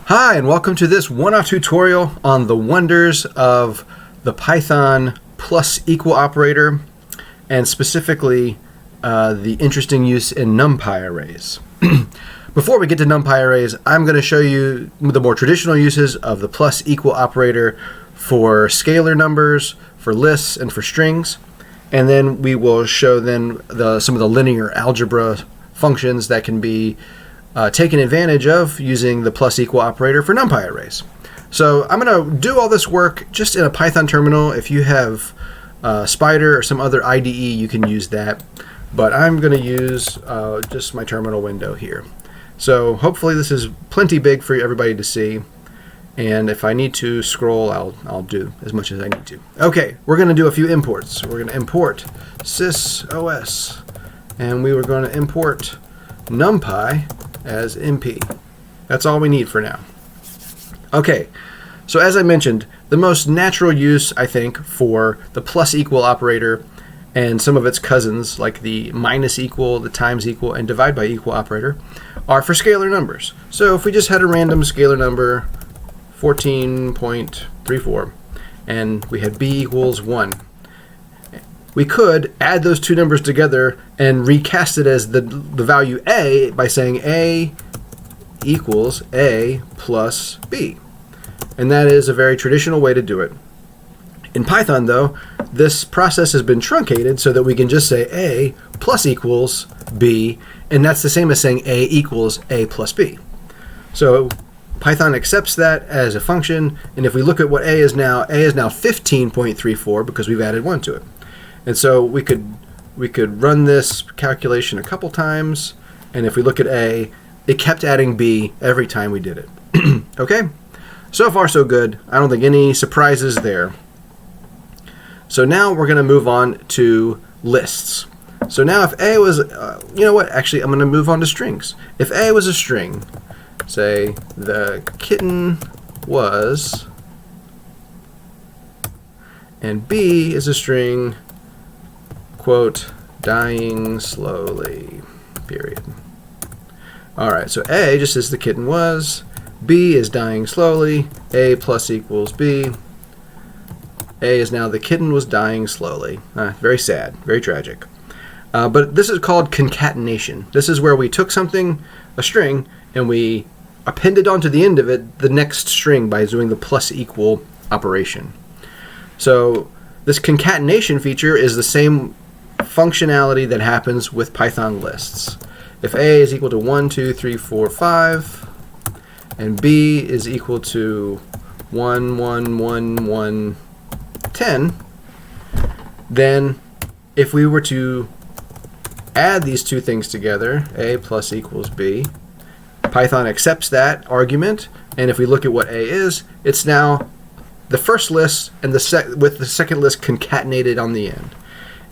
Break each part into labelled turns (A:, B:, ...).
A: Hi, and welcome to this one-off tutorial on the wonders of the Python plus equal operator, and specifically the interesting use in numpy arrays. Before we get to numpy arrays, I'm going to show you the more traditional uses of the plus equal operator for scalar numbers, for lists, and for strings. And then we will show some of the linear algebra functions that can be taken advantage of using the plus equal operator for numpy arrays. So I'm going to do all this work just in a Python terminal. If you have Spider or some other IDE, you can use that. But I'm going to use just my terminal window here. So hopefully this is plenty big for everybody to see. And if I need to scroll, I'll do as much as I need to. Okay, we're going to do a few imports. We're going to import sysOS, and we were going to import numpy as np. That's all we need for now. Okay, so as I mentioned, the most natural use, I think, for the plus equal operator and some of its cousins, like the minus equal, the times equal, and divide by equal operator, are for scalar numbers. So if we just had a random scalar number, 14.34, and we had b equals 1, we could add those two numbers together and recast it as the value a by saying a equals a plus b. And that is a very traditional way to do it. In Python, though, this process has been truncated so that we can just say a plus equals b, and that's the same as saying a equals a plus b. So Python accepts that as a function, and if we look at what a is now 15.34 because we've added 1 to it. And so we could run this calculation a couple times, and if we look at a, it kept adding b every time we did it. Okay? So far so good. I don't think any surprises there. So now we're going to move on to lists. So now if a was, you know what, actually I'm going to move on to strings. If a was a string, say the kitten was, and b is a string, quote, dying slowly, period. Alright, so a just says the kitten was, b is dying slowly, a plus equals b. A is now the kitten was dying slowly. Very sad, very tragic. But this is called concatenation. This is where we took something, a string, and we appended onto the end of it the next string by doing the plus equal operation. So this concatenation feature is the same functionality that happens with Python lists. If a is equal to 1, 2, 3, 4, 5, and b is equal to 1, 1, 1, 1, 10, then if we were to add these two things together, a plus equals b, Python accepts that argument, and if we look at what a is, it's now the first list and with the second list concatenated on the end.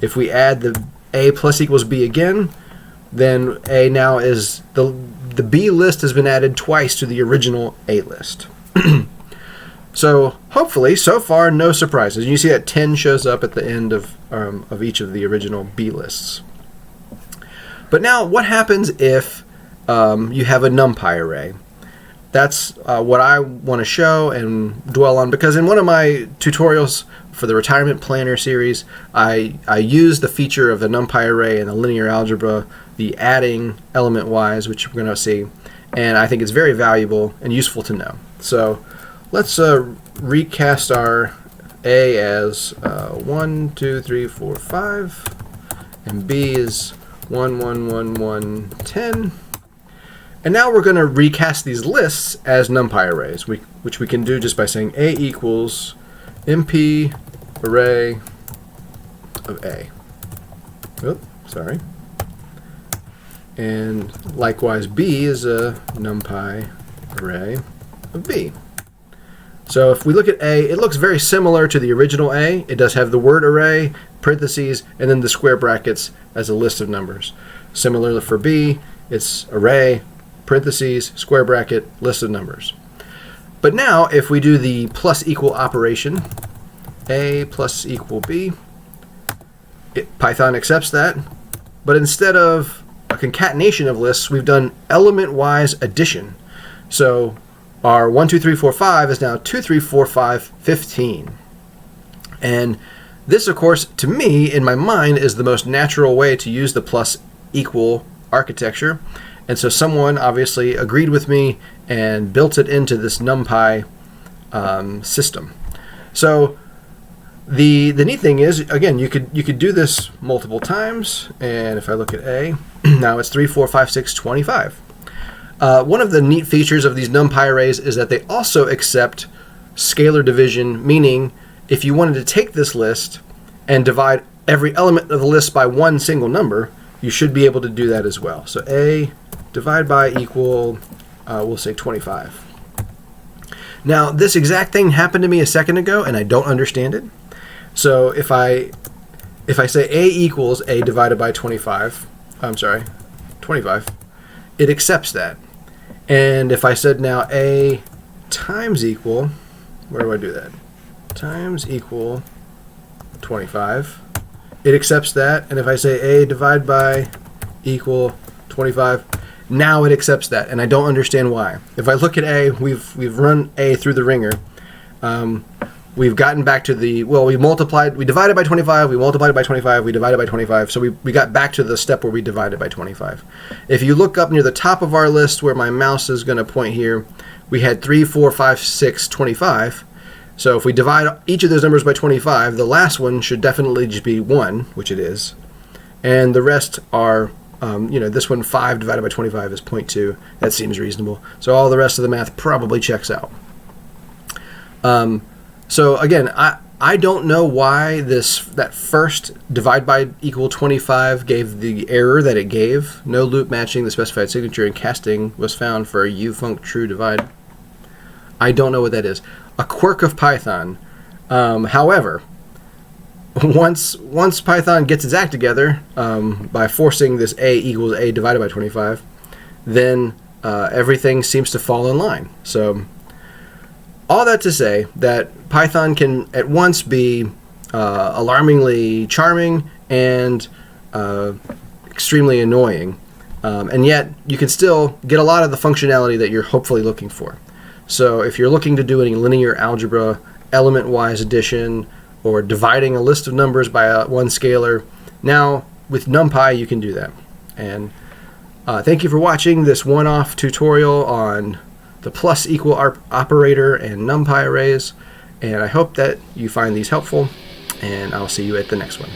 A: If we add the a plus equals b again, then a now is the b list has been added twice to the original a list. So hopefully, so far, no surprises. You see that 10 shows up at the end of each of the original b lists. But now, what happens if you have a numpy array? That's what I want to show and dwell on, because in one of my tutorials for the Retirement Planner series, I use the feature of the numpy array and the linear algebra, the adding element-wise, which we're going to see, and I think it's very valuable and useful to know. So let's recast our a as 1, 2, 3, 4, 5, and b is 1, 1, 1, 1, 10. And now we're going to recast these lists as numpy arrays, which we can do just by saying a equals np array of a. Oops, sorry. And likewise, b is a numpy array of b. So if we look at a, it looks very similar to the original a. It does have the word array, parentheses, and then the square brackets as a list of numbers. Similarly for b, it's array, parentheses, square bracket, list of numbers. But now if we do the plus equal operation, a plus equal b, Python accepts that, but instead of a concatenation of lists, we've done element-wise addition. So our 1, 2, 3, 4, 5 is now 2, 3, 4, 5, 15. And this, of course, to me, in my mind, is the most natural way to use the plus equal architecture. And so someone obviously agreed with me and built it into this NumPy system. So the neat thing is, again, you could do this multiple times. And if I look at A, now it's 3, 4, 5, 6, 25. One of the neat features of these NumPy arrays is that they also accept scalar division, meaning if you wanted to take this list and divide every element of the list by one single number, you should be able to do that as well. So A divide by equal, we'll say 25. Now, this exact thing happened to me a second ago, and I don't understand it. So if I say A equals A divided by 25, 25, it accepts that. And if I said now A times equal, where do I do that? Times equal 25, it accepts that. And if I say A divided by equal 25, now it accepts that, and I don't understand why. If I look at A, we've run A through the ringer. We've gotten back to the, well, we divided by 25, we multiplied by 25, we divided by 25, so we got back to the step where we divided by 25. If you look up near the top of our list where my mouse is going to point here, we had 3, 4, 5, 6, 25. So if we divide each of those numbers by 25, the last one should definitely just be 1, which it is. And the rest are, this one, 5 divided by 25 is 0.2. That seems reasonable. So all the rest of the math probably checks out. So again, I don't know why that first divide by equal 25 gave the error that it gave. No loop matching the specified signature in casting was found for a ufunc true divide. I don't know what that is. A quirk of Python. However, once Python gets its act together by forcing this A equals A divided by 25, then everything seems to fall in line. So all that to say that Python can at once be alarmingly charming and extremely annoying, and yet you can still get a lot of the functionality that you're hopefully looking for. So if you're looking to do any linear algebra, element-wise addition, or dividing a list of numbers by one scalar, now with NumPy you can do that. And thank you for watching this one-off tutorial on the plus equal operator and NumPy arrays, and I hope that you find these helpful, and I'll see you at the next one.